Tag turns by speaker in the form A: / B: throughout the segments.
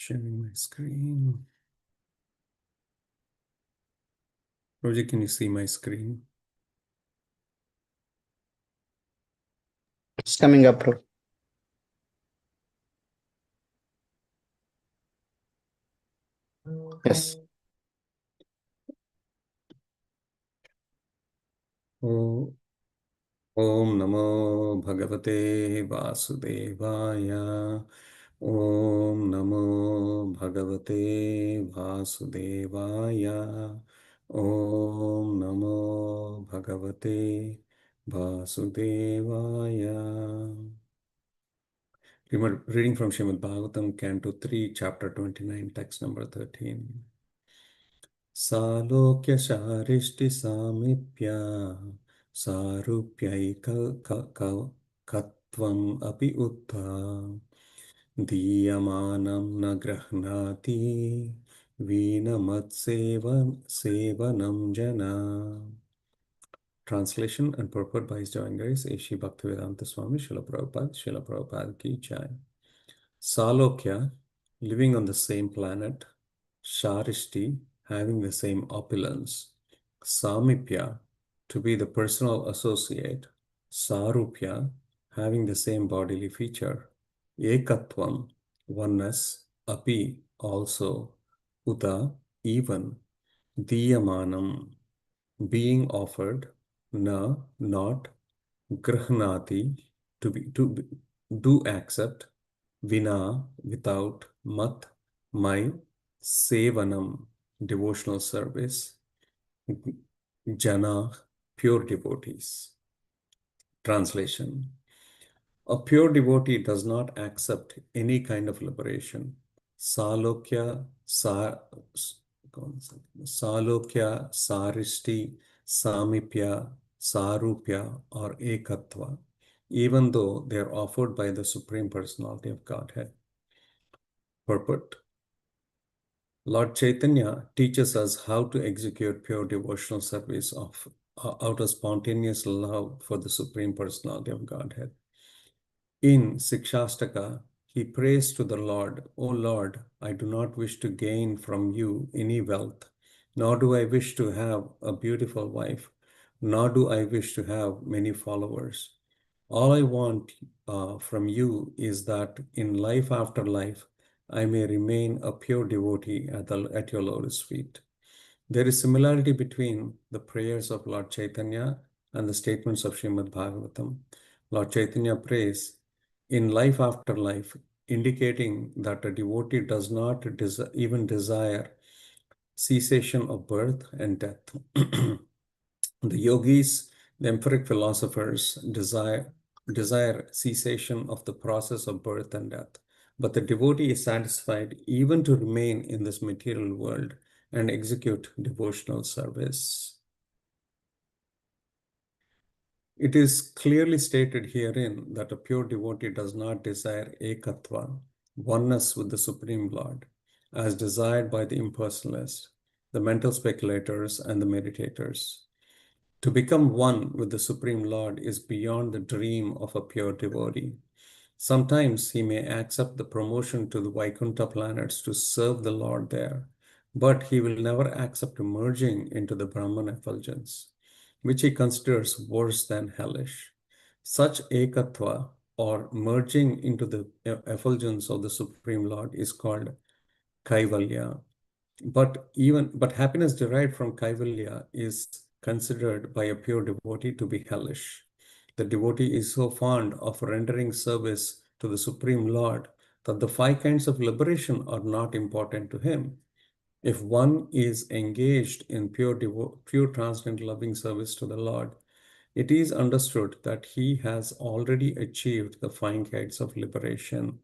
A: Sharing my screen. Roger, can you see my screen?
B: It's coming up, bro. Yes.
A: Oh, Om Namo Bhagavate Vasudevaya. Om Namo Bhagavate Vasudevaya. Om Namo Bhagavate Vasudevaya. Reading from Srimad Bhagavatam, Canto 3, Chapter 29, text number 13. Salokya Sharishti Samipya Sarupyaikatvam api uttha Diyamanam na grahnati Vinamat sevanam jana. Translation and purport by His Divine Grace, Shri Bhaktivedanta Swami Srila Prabhupada Ki Jai. Salokya, living on the same planet. Sharishti, having the same opulence. Samipya, to be the personal associate. Sarupya, having the same bodily feature. Ekatvam, oneness. Api, also. Uta, even. Diyamanam, being offered. Na, not. Grahnati, to do accept. Vina, without. Mat, my. Sevanam, devotional service. Jana, pure devotees. Translation. A pure devotee does not accept any kind of liberation. Salokya, Sarishti, Samipya, Sarupya, or Ekatva, even though they are offered by the Supreme Personality of Godhead. Purport. Lord Chaitanya teaches us how to execute pure devotional service out of spontaneous love for the Supreme Personality of Godhead. In Sikshastaka, he prays to the Lord, O Lord, I do not wish to gain from you any wealth, nor do I wish to have a beautiful wife, nor do I wish to have many followers. All I want from you is that in life after life, I may remain a pure devotee at your lotus feet. There is similarity between the prayers of Lord Chaitanya and the statements of Srimad Bhagavatam. Lord Chaitanya prays, in life after life, indicating that a devotee does not even desire cessation of birth and death. The yogis, the empiric philosophers, desire cessation of the process of birth and death. But the devotee is satisfied even to remain in this material world and execute devotional service. It is clearly stated herein that a pure devotee does not desire ekatva, oneness with the Supreme Lord, as desired by the impersonalists, the mental speculators, and the meditators. To become one with the Supreme Lord is beyond the dream of a pure devotee. Sometimes he may accept the promotion to the Vaikuntha planets to serve the Lord there, but he will never accept merging into the Brahman effulgence, which he considers worse than hellish. Such ekatva, or merging into the effulgence of the Supreme Lord, is called kaivalya. But happiness derived from kaivalya is considered by a pure devotee to be hellish. The devotee is so fond of rendering service to the Supreme Lord that the 5 kinds of liberation are not important to him. If one is engaged in pure transcendental loving service to the Lord, it is understood that he has already achieved the 5 kinds of liberation.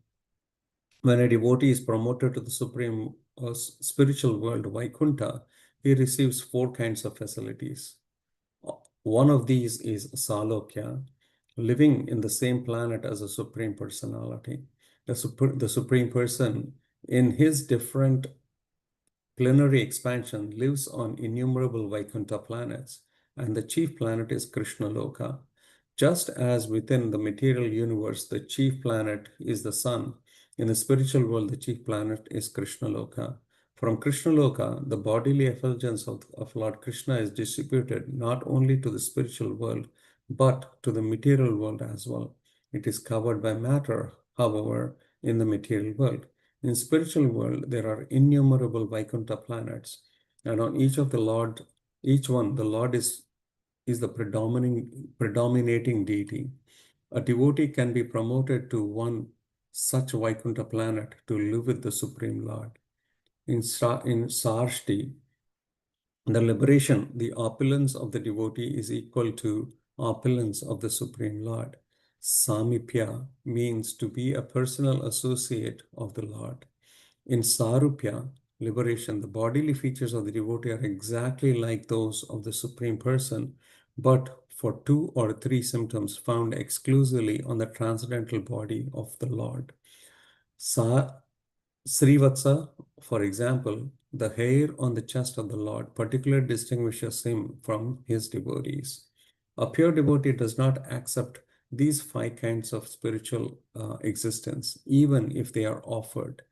A: When a devotee is promoted to the supreme spiritual world, Vaikuntha, he receives 4 kinds of facilities. One of these is Salokya, living in the same planet as a Supreme Personality. The Supreme Person, in his different plenary expansion, lives on innumerable Vaikuntha planets, and the chief planet is Krishna Loka. Just as within the material universe, the chief planet is the sun, In the spiritual world, the chief planet is Krishna Loka. From Krishna Loka, the bodily effulgence of Lord Krishna is distributed not only to the spiritual world, but to the material world as well. It is covered by matter, however, in the material world. In spiritual world, there are innumerable Vaikuntha planets, and on each one, the Lord is the predominating deity. A devotee can be promoted to one such Vaikuntha planet to live with the Supreme Lord. In Sarshti, the liberation, the opulence of the devotee is equal to opulence of the Supreme Lord. Samipya means to be a personal associate of the Lord. In Sarupya, liberation, the bodily features of the devotee are exactly like those of the Supreme Person, but for 2 or 3 symptoms found exclusively on the transcendental body of the Lord. Srivatsa, for example, the hair on the chest of the Lord particularly distinguishes him from his devotees. A pure devotee does not accept these 5 kinds of spiritual existence, even if they are offered.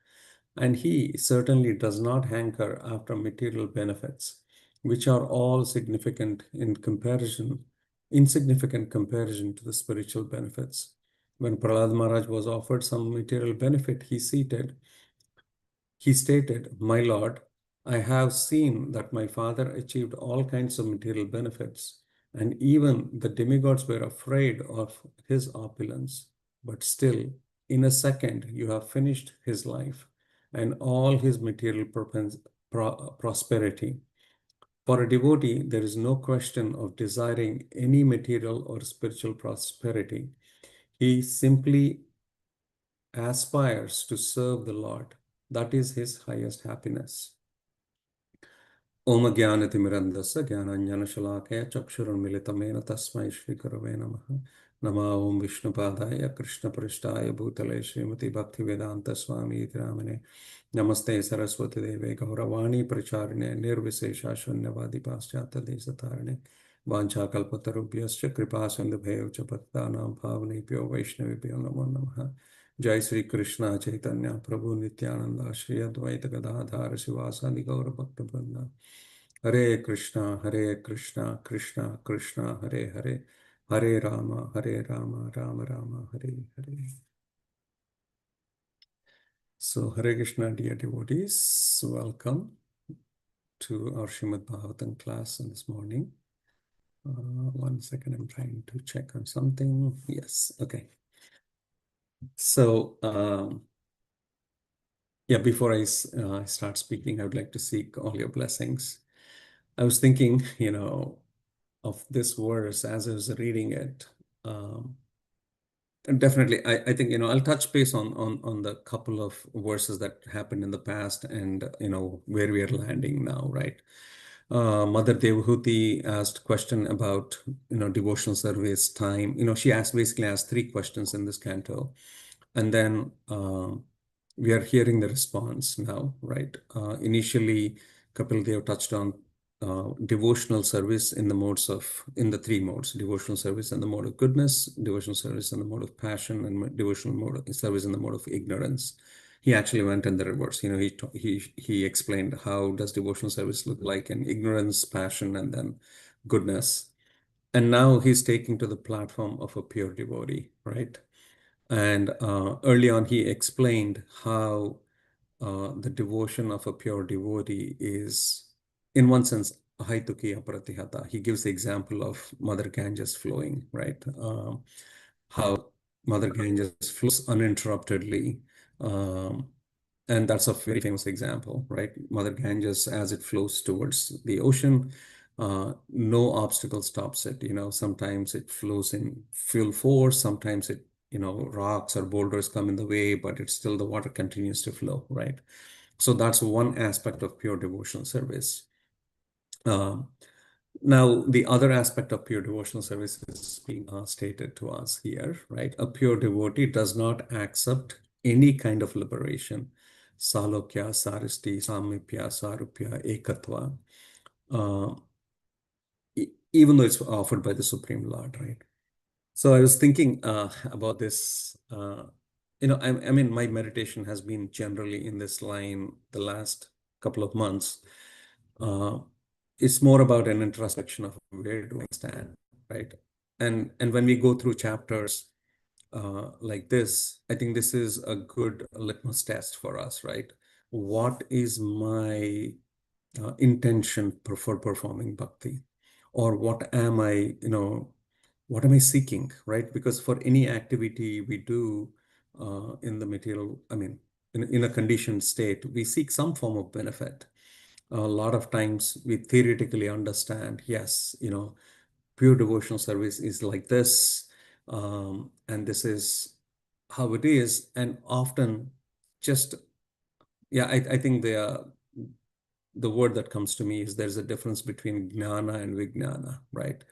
A: And he certainly does not hanker after material benefits, which are all insignificant comparison to the spiritual benefits. When Prahlad Maharaj was offered some material benefit, he stated, "My Lord, I have seen that my father achieved all kinds of material benefits, and even the demigods were afraid of his opulence. But still, in a second, you have finished his life and all his material prosperity. For a devotee, there is no question of desiring any material or spiritual prosperity. He simply aspires to serve the Lord. That is his highest happiness." Om Jnanatimirandasya Jnananjanashalakaya Chakshurunmilitamena Tasmai Shri Gurave Namaha. Nama Om Vishnupadaya Krishna Prishtaya Bhutale Srimati Bhaktivedanta Swami Iti Namane. Namaste Saraswati Deve Gauravani Pracharine Nirvisesha Shunyavadi Paschata Desatarane. Vancha Kalpatarubhyascha Kripa Sindhubhyo Chapattanam Bhavanebhyo Vaishnavibhyo Namo Namaha. Jai Sri Krishna Chaitanya Prabhu Nityananda Shri Advaita Gadadhara Sivasadi Gaura Bhakta Vrinda. Hare Krishna, Krishna Krishna, Hare Hare, Hare Rama, Rama Rama, Hare Hare. So, Hare Krishna, dear devotees, welcome to our Srimad Bhagavatam class this morning. 1 second, I'm trying to check on something. Yes, okay. So, yeah, before I start speaking, I would like to seek all your blessings. I was thinking, of this verse as I was reading it. And definitely, I think, I'll touch base on the couple of verses that happened in the past and, where we are landing now, right? Mother Devahuti asked question about, devotional service time. She basically asked 3 questions in this canto. And then we are hearing the response now, right? Initially, Kapil Dev touched on devotional service in the 3 modes: devotional service in the mode of goodness, devotional service in the mode of passion, and devotional service in the mode of ignorance. He actually went in the reverse. He explained how does devotional service look like in ignorance, passion, and then goodness. And now he's taking to the platform of a pure devotee, right? And early on, he explained how the devotion of a pure devotee is, in one sense, ahaituki aparatihata. He gives the example of Mother Ganges flowing, right? How Mother Ganges flows uninterruptedly. And that's a very famous example, right? Mother Ganges, as it flows towards the ocean, no obstacle stops it. Sometimes it flows in full force, sometimes rocks or boulders come in the way, but the water continues to flow, right? So that's one aspect of pure devotional service. Now, the other aspect of pure devotional service is being stated to us here, right? A pure devotee does not accept any kind of liberation. Salokya, Saristi, Samipya, Sarupya, Ekatva, even though it's offered by the Supreme Lord, right? So I was thinking about this I mean, my meditation has been generally in this line the last couple of months. Uh, it's more about an introspection of where do I stand, right? And when we go through chapters like this, I think this is a good litmus test for us, right? What is my intention for performing bhakti? Or what am I seeking, right? Because for any activity we do in the material, I mean, in a conditioned state, we seek some form of benefit. A lot of times we theoretically understand, yes, pure devotional service is like this, and this is how it is. And often just, yeah, I think the word that comes to me is there's a difference between jnana and vijnana, right?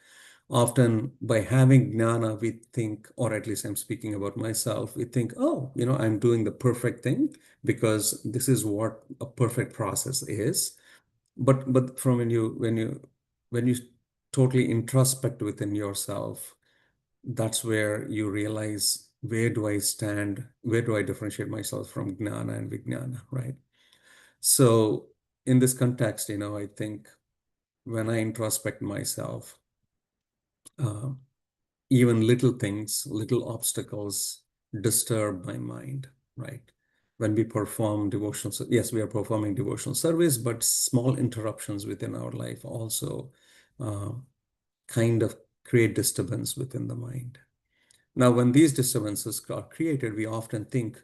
A: Often by having jnana, we think, or at least I'm speaking about myself, we think, oh, I'm doing the perfect thing because this is what a perfect process is. But from when you totally introspect within yourself, that's where you realize, where do I stand? Where do I differentiate myself from jnana and vijnana, right? So in this context, I think when I introspect myself, uh, even little things, little obstacles disturb my mind, right? When we perform devotional, yes, we are performing devotional service, but small interruptions within our life also uh, kind of create disturbance within the mind. Now, when these disturbances are created, we often think,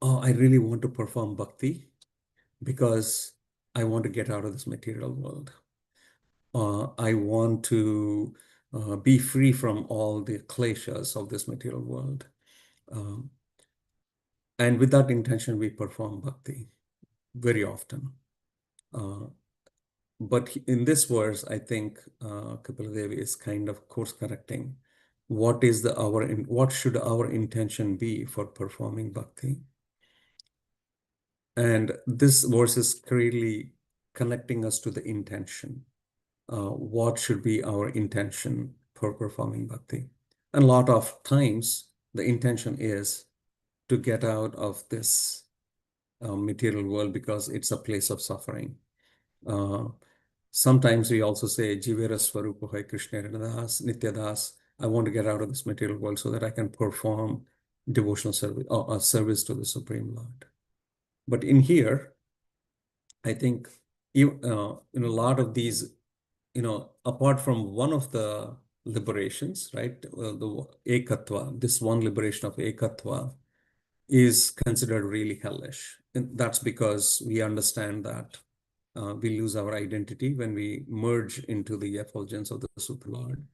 A: oh, I really want to perform bhakti because I want to get out of this material world. I want to be free from all the kleshas of this material world. Um, and with that intention, we perform bhakti very often. Uh, but in this verse, I think Kapila Devi is kind of course correcting. What should our intention be for performing bhakti? And this verse is really connecting us to the intention. What should be our intention for performing bhakti? And a lot of times, the intention is to get out of this material world because it's a place of suffering. Uh, Sometimes we also say, Jivera Swarupa Krishna Das, Nitya Das. I want to get out of this material world so that I can perform devotional service or service to the Supreme Lord. But in here, I think in a lot of these, apart from one of the liberations, right, the ekatva, this one liberation of ekatva is considered really hellish. And that's because we understand that we lose our identity when we merge into the effulgence of the Super Lord.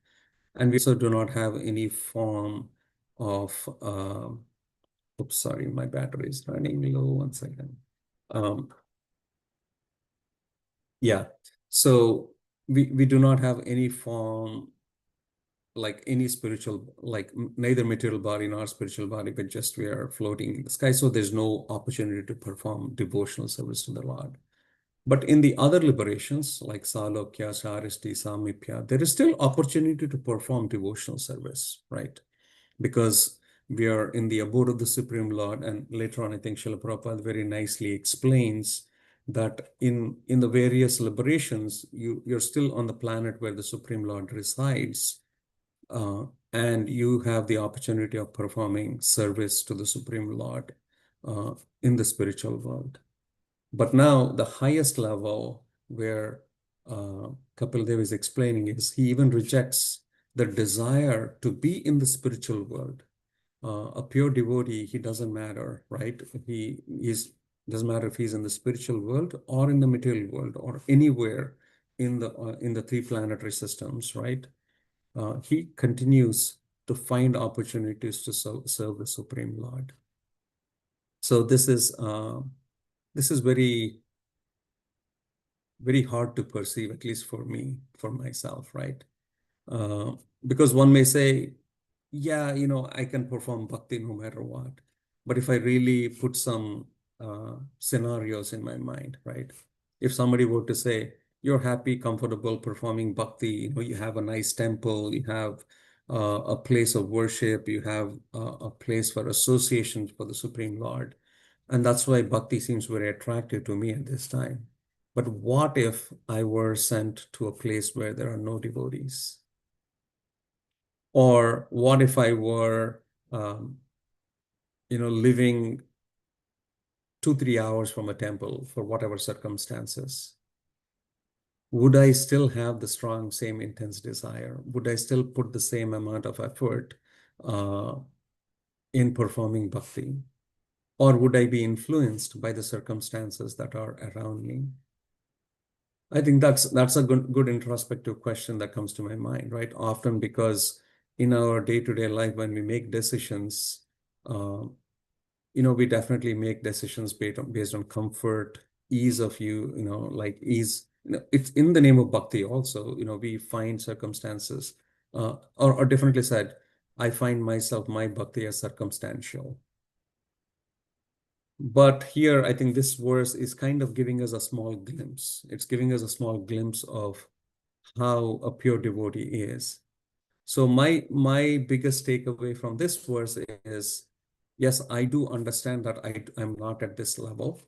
A: And we also do not have any form of, oops, sorry, my battery is running low. 1 second. Um, yeah. So we do not have any form, like any spiritual, like neither material body nor spiritual body, but just we are floating in the sky. So there's no opportunity to perform devotional service to the Lord. But in the other liberations, like Salokya, Sharishti, Samipya, there is still opportunity to perform devotional service, right? Because we are in the abode of the Supreme Lord. And later on, I think Srila Prabhupada very nicely explains that in the various liberations, you're still on the planet where the Supreme Lord resides, and you have the opportunity of performing service to the Supreme Lord uh, in the spiritual world. But now the highest level where Kapil Dev is explaining is he even rejects the desire to be in the spiritual world. A pure devotee, he doesn't matter, right? Doesn't matter if he's in the spiritual world or in the material world or anywhere in the three planetary systems, right? He continues to find opportunities to serve the Supreme Lord. So this is very, very hard to perceive, at least for me, for myself, right? Uh, because one may say, yeah, I can perform bhakti no matter what. But if I really put some scenarios in my mind, right? If somebody were to say, you're happy, comfortable performing bhakti, you have a nice temple, you have a place of worship, you have a place for association for the Supreme Lord. And that's why bhakti seems very attractive to me at this time. But what if I were sent to a place where there are no devotees? Or what if I were, living 2, 3 hours from a temple for whatever circumstances? Would I still have the strong, same intense desire? Would I still put the same amount of effort uh, in performing bhakti? Or would I be influenced by the circumstances that are around me? I think that's a good introspective question that comes to my mind, right? Often because in our day-to-day life, when we make decisions, uh, we definitely make decisions based on comfort, ease of like ease. It's in the name of bhakti also, we find circumstances, or differently said, I find my bhakti as circumstantial. But here, I think this verse is kind of giving us a small glimpse. It's giving us a small glimpse of how a pure devotee is. So my biggest takeaway from this verse is, yes, I do understand that I'm not at this level.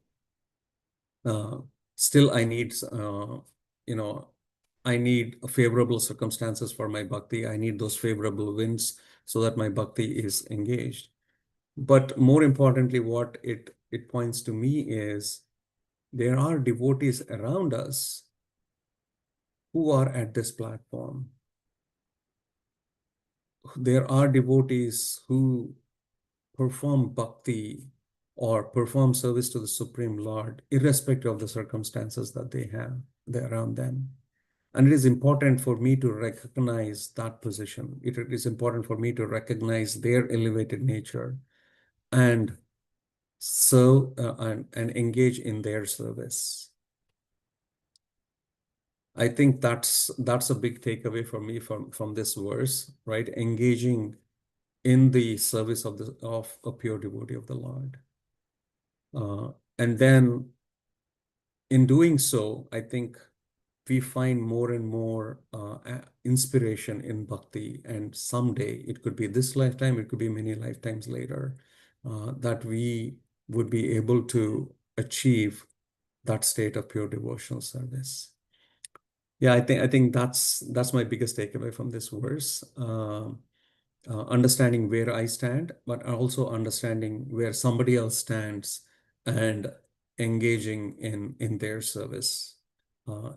A: Still, you know, I need favorable circumstances for my bhakti. I need those favorable winds so that my bhakti is engaged. But more importantly, what it points to me is there are devotees around us who are at this platform. There are devotees who perform bhakti or perform service to the Supreme Lord, irrespective of the circumstances that they have around them. And it is important for me to recognize that position. It is important for me to recognize their elevated nature and serve and engage in their service. I think that's a big takeaway for me from this verse, right? Engaging in the service of a pure devotee of the Lord. And then in doing so, I think we find more and more inspiration in bhakti. And someday, it could be this lifetime, it could be many lifetimes later, that we would be able to achieve that state of pure devotional service. Yeah, I think that's my biggest takeaway from this verse. Understanding where I stand, but also understanding where somebody else stands and engaging in their service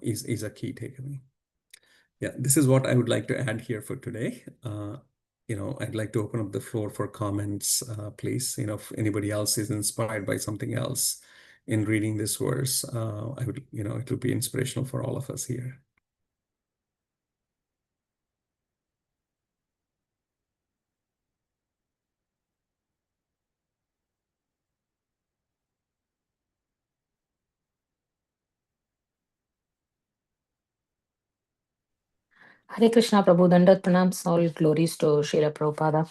A: is a key takeaway. Yeah, this is what I would like to add here for today. I'd like to open up the floor for comments, please. If anybody else is inspired by something else in reading this verse, it will be inspirational for all of us here.
B: Hare Krishna, Prabhu. Dandat pranams, all glories to Srila Prabhupada.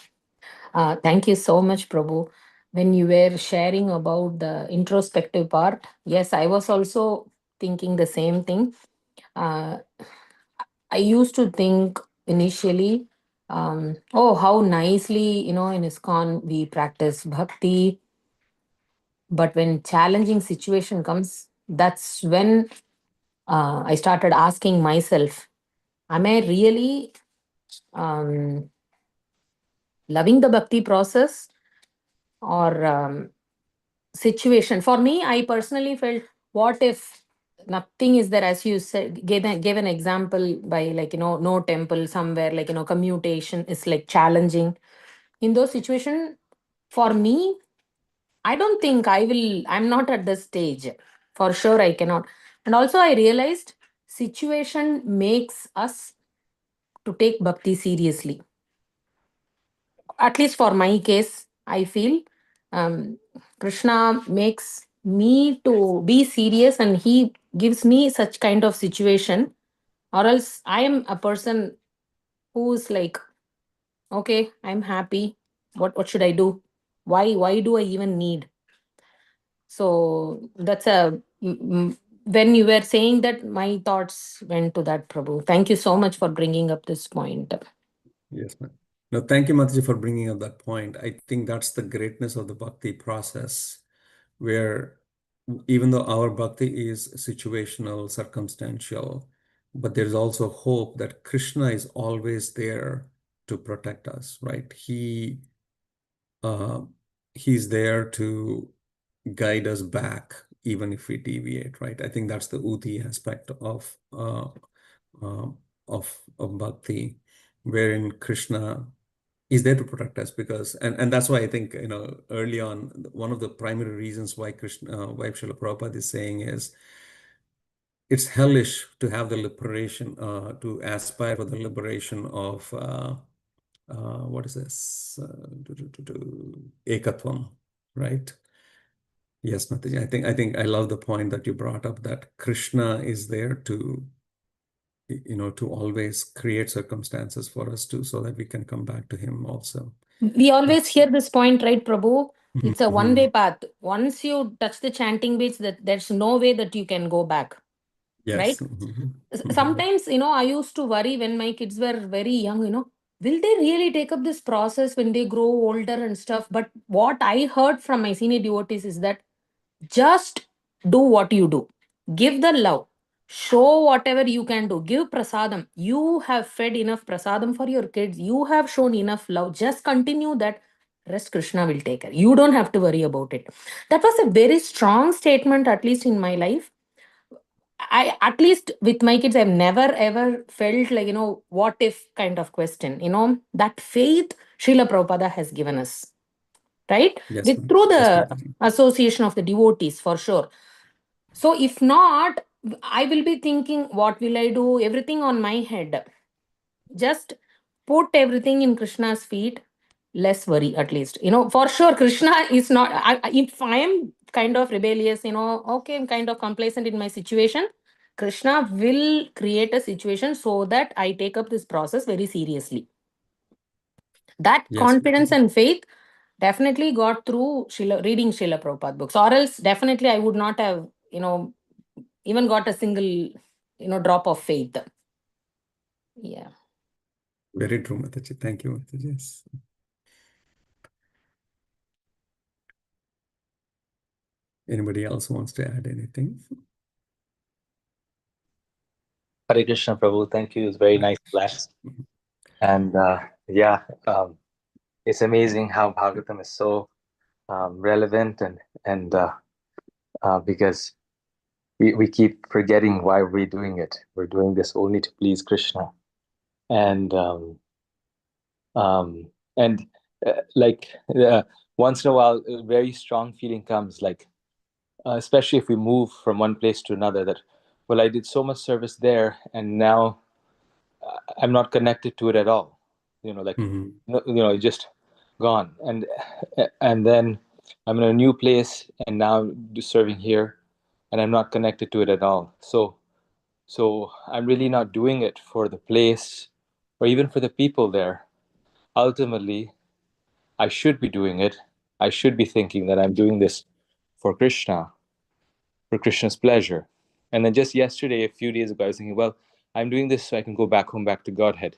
B: Thank you so much, Prabhu. When you were sharing about the introspective part, yes, I was also thinking the same thing. I used to think initially, oh, how nicely, in ISKCON we practice bhakti. But when challenging situation comes, that's when I started asking myself, am I really loving the bhakti process or situation? For me, I personally felt, what if nothing is there, as you said, gave an example by, like, no temple somewhere, like, commutation is like challenging. In those situations, for me, I don't think I'm not at this stage. For sure, I cannot. And also, I realized situation makes us to take bhakti seriously. At least for my case, I feel um, Krishna makes me to be serious, and he gives me such kind of situation, or else I am a person who's like, okay, I'm happy. What should I do? Why do I even need? So that's when you were saying that, my thoughts went to that, Prabhu. Thank you so much for bringing up this point.
A: Yes, ma'am. No, thank you, Mataji, for bringing up that point. I think that's the greatness of the bhakti process, where even though our bhakti is situational, circumstantial, but there's also hope that Krishna is always there to protect us, right? He's there to guide us back, even if we deviate, right? I think that's the uti aspect uh, of bhakti, wherein Krishna is there to protect us, because and that's why I think, early on, one of the primary reasons why why Srila Prabhupada is saying is it's hellish to have the liberation, to aspire for the liberation of what is this? Ekatvam, right? Yes, Mataji. I think I love the point that you brought up, that Krishna is there to, to always create circumstances for us too, so that we can come back to him also.
B: We always hear this point, right, Prabhu? It's a
A: Mhm.
B: one-way path. Once you touch the chanting beats, there's no way that you can go back, right?
A: Yes. Mhm.
B: Sometimes, I used to worry when my kids were very young, will they really take up this process when they grow older and stuff? But what I heard from my senior devotees is that just do what you do. Give the love. Show whatever you can do. Give prasadam. You have fed enough prasadam for your kids. You have shown enough love. Just continue that. Rest Krishna will take care. You don't have to worry about it. That was a very strong statement, at least in my life. I, at least with my kids, I've never ever felt like, what if kind of question. That faith Srila Prabhupada has given us, right?
A: Yes,
B: With through
A: yes,
B: the
A: Mataji.
B: association of the devotees, for sure. So if not, I will be thinking, what will I do? Everything on my head. Just put everything in Krishna's feet. Less worry, at least. For sure, Krishna is not. If I am kind of rebellious, okay, I'm kind of complacent in my situation, Krishna will create a situation so that I take up this process very seriously. That
A: Yes,
B: confidence
A: Mataji.
B: and faith definitely got through reading Srila Prabhupada books, or else definitely I would not have, even got a single, drop of faith. Yeah.
A: Very true, Mataji. Thank you, Mataji. Yes. Anybody else wants to add anything?
C: Hare Krishna, Prabhu. Thank you. It's very nice class. And yeah, it's amazing how Bhagavatam is so relevant, and because we keep forgetting why we're doing it. We're doing this only to please Krishna, and um, and like once in a while, a very strong feeling comes, like especially if we move from one place to another, that, well, I did so much service there, and now I'm not connected to it at all. Like it's just gone, and then I'm in a new place, and now I'm serving here, and I'm not connected to it at all. So I'm really not doing it for the place or even for the people there. Ultimately, I should be doing it. I should be thinking that I'm doing this for Krishna, for Krishna's pleasure. And then just yesterday, a few days ago, I was thinking, well, I'm doing this so I can go back home, back to Godhead.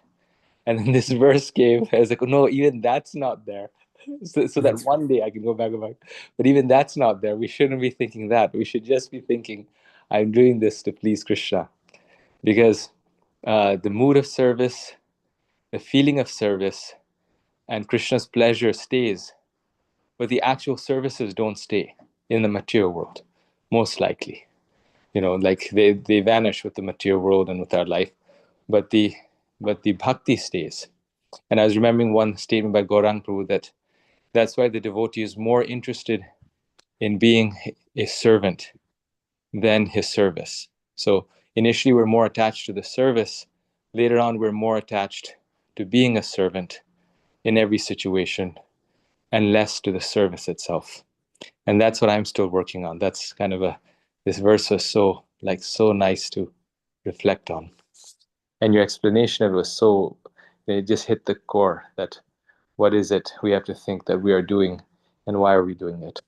C: And then this verse came. I was like, oh, no, even that's not there. So that one day I can go back and back. But even that's not there. We shouldn't be thinking that. We should just be thinking, I'm doing this to please Krishna. Because the mood of service, the feeling of service, and Krishna's pleasure stays. But the actual services don't stay in the material world, most likely. Like they vanish with the material world and with our life. But the bhakti stays. And I was remembering one statement by Gaurang Prabhu, that's why the devotee is more interested in being a servant than his service. So initially we're more attached to the service. Later on, we're more attached to being a servant in every situation and less to the service itself. And that's what I'm still working on. That's kind of this verse was so nice to reflect on. And your explanation of it was it just hit the core, that what is it we have to think that we are doing, and why are we doing it?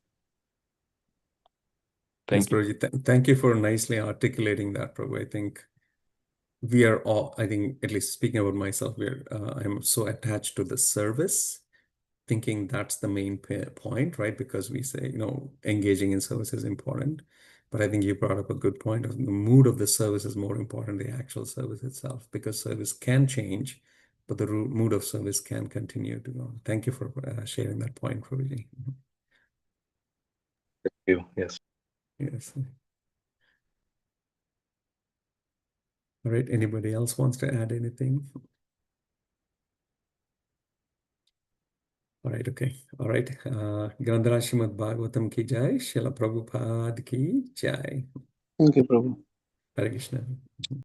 A: Yes,
C: Thank you.
A: Prabhuji. Thank you for nicely articulating that, Prabhu. I think we are all, I think, at least speaking about myself, I'm so attached to the service, thinking that's the main point, right? Because we say, engaging in service is important. But I think you brought up a good point of the mood of the service is more important than the actual service itself, because service can change, but the mood of service can continue to go. Thank you for sharing that point, Prabhuji.
C: Thank you. Yes.
A: Yes. All right. Anybody else wants to add anything? All right. Okay. All right. Grandhara Srimad Bhagavatam ki jai. Srila Prabhupada ki jai.
D: Thank you, Prabhu.
A: Hare Krishna.